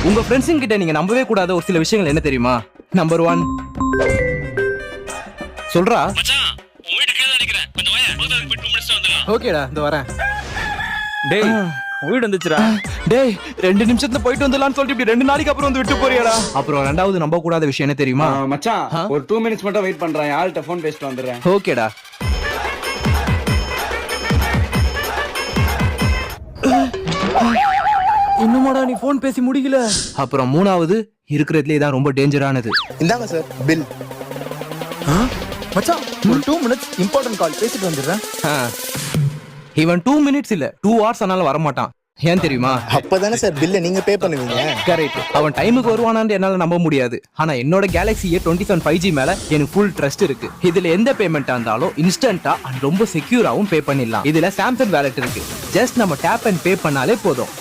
உங்க ஃப்ரெண்ட்ஸுங்க கிட்ட நீங்க நம்பவே கூடாத ஒரு சில விஷயங்கள் என்ன தெரியுமா? நம்பர் 1 சொல்றா. ஓகேடா, இந்த வரேன். டேய் வீடு வந்துச்சுடா. டேய் 2 நிமிஷத்துல போயிட்டு வந்துடலாம்னு சொல்லிட்டு இப்படி 2 நாளைக்கு அப்புறம் வந்து விட்டு போறியாடா? அப்புறம் ரெண்டாவது நம்ப கூடாத விஷயம் என்ன தெரியுமா? மச்சான் ஒரு 2 மினிட்ஸ் மட்டும் வெயிட் பண்றேன், ஆள்கிட்ட ஃபோன் பேசிட்டு வந்துடுறேன். ஓகேடா. இன்னுமாடா நீ போன் பேசி முடியல? அப்புறம் மூணாவது இருக்கிறதுலே தான் ரொம்ப டேஞ்சரானது. இந்தாங்க சார் பில். மச்சான் ஒரு 2 மினிட்ஸ் இம்பார்ட்டன்ட் கால் பேசிட்டு வந்துடுறேன். இவன் 2 மினிட்ஸ் இல்ல 2 ஹவர்ஸ் ஆனாலும் வரமாட்டான். ஏன் தெரியுமா? அப்பதானே சார் பில்ல நீங்க பே பண்ணுவீங்க. கரெக்ட். அவன் டைமுக்கு வருவானான்னு என்னால நம்ப முடியாது. ஆனா என்னோட Galaxy A27 5G மேல எனக்கு ஃபுல் ட்ரஸ்ட் இருக்கு. இதுல எந்த பேமெண்டா இருந்தாலும் இன்ஸ்டன்ட்டா அண்ட் ரொம்ப செக்யூராவும் பே பண்ணிடலாம். இதுல சாம்சங் வாலெட் இருக்கு. ஜஸ்ட் நம்ம டேப் அண்ட் பே பண்ணாலே போதும்.